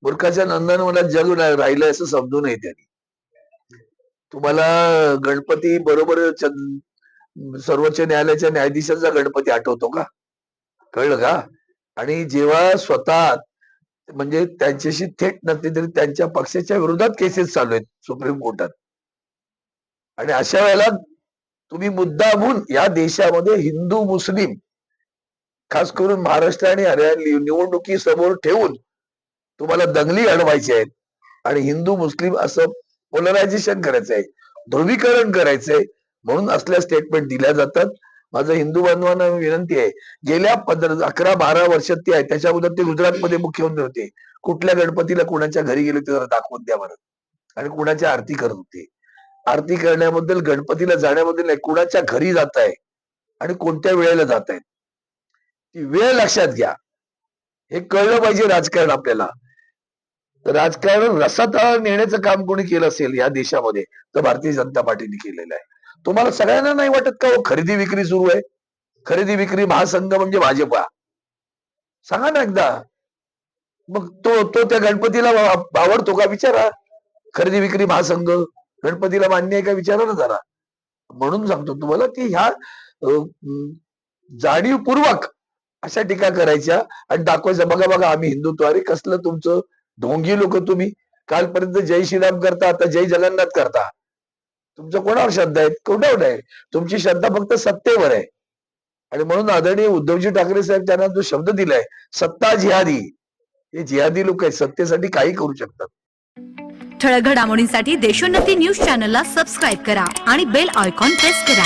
मूर्खाच्या नंदनवनात जग राहिलं असं समजू नये त्यांनी. तुम्हाला गणपती बरोबर सर्वोच्च न्यायालयाच्या न्यायाधीशांचा गणपती आठवतो का? कळलं का? आणि जेव्हा स्वतः म्हणजे त्यांच्याशी थेट नसली तरी त्यांच्या पक्षाच्या विरोधात केसेस चालू आहेत सुप्रीम कोर्टात, आणि अशा वेळेला तुम्ही मुद्दामून या देशामध्ये हिंदू मुस्लिम खास करून महाराष्ट्र आणि हरियाणा निवडणुकी समोर ठेवून तुम्हाला दंगली अडवायची आहेत आणि हिंदू मुस्लिम असं पोलरायझेशन करायचं आहे, ध्रुवीकरण करायचंय, म्हणून असल्या स्टेटमेंट दिल्या जातात. माझं हिंदू बांधवांना विनंती आहे, गेल्या 11-12 वर्षात ते आहे, त्याच्या अगोदर ते गुजरातमध्ये मुख्यमंत्री होते. कुठल्या गणपतीला कुणाच्या घरी गेले ते जरा दाखवून द्या बरं. आणि कुणाच्या आरती करत होते. आरती करण्याबद्दल, गणपतीला जाण्याबद्दल नाही, कुणाच्या घरी जात आहे आणि कोणत्या वेळेला जात आहेत ती वेळ लक्षात घ्या. हे कळलं पाहिजे राजकारण आपल्याला. तर राजकारण रसातळावर नेण्याचं काम कोणी केलं असेल या देशामध्ये तर भारतीय जनता पार्टीने केलेलं आहे. तुम्हाला सगळ्यांना नाही वाटत का हो खरेदी विक्री सुरू आहे? खरेदी विक्री महासंघ म्हणजे भाजपा. सांगा ना एकदा. मग तो त्या गणपतीला आवडतो का विचारा. खरेदी विक्री महासंघ गणपतीला मान्य आहे का विचारा ना जरा. म्हणून सांगतो तुम्हाला की ह्या जाणीवपूर्वक अशा टीका करायच्या आणि दाखवायचं, बघा बघा आम्ही हिंदुत्व. अरे कसलं तुमचं ढोंगी लोक तुम्ही. कालपर्यंत जय श्रीराम करता, आता जय जगन्नाथ करता. तुमचं कोणावर श्रद्धा आहे? कोणावर आहे? तुमची श्रद्धा फक्त सत्तेवर आहे. आणि म्हणून आदरणीय उद्धवजी ठाकरे साहेब त्यांना जो शब्द दिलाय सत्ता जिहादी, हे जिहादी लोक आहेत, सत्तेसाठी काही करू शकतात. ठळक घडामोडींसाठी देशोन्नती न्यूज चॅनलला सबस्क्राईब करा आणि बेल आयकॉन प्रेस करा.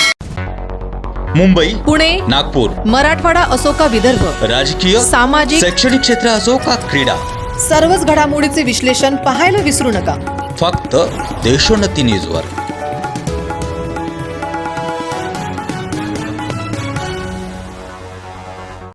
मुंबई, पुणे, नागपूर, मराठवाडा असो का विदर्भ, राजकीय, सामाजिक, शैक्षणिक क्षेत्र असो का क्रीडा, सर्वच घडामोडीचे विश्लेषण पाहायला विसरू नका. फक्त देशोन्नती न्यूजवर.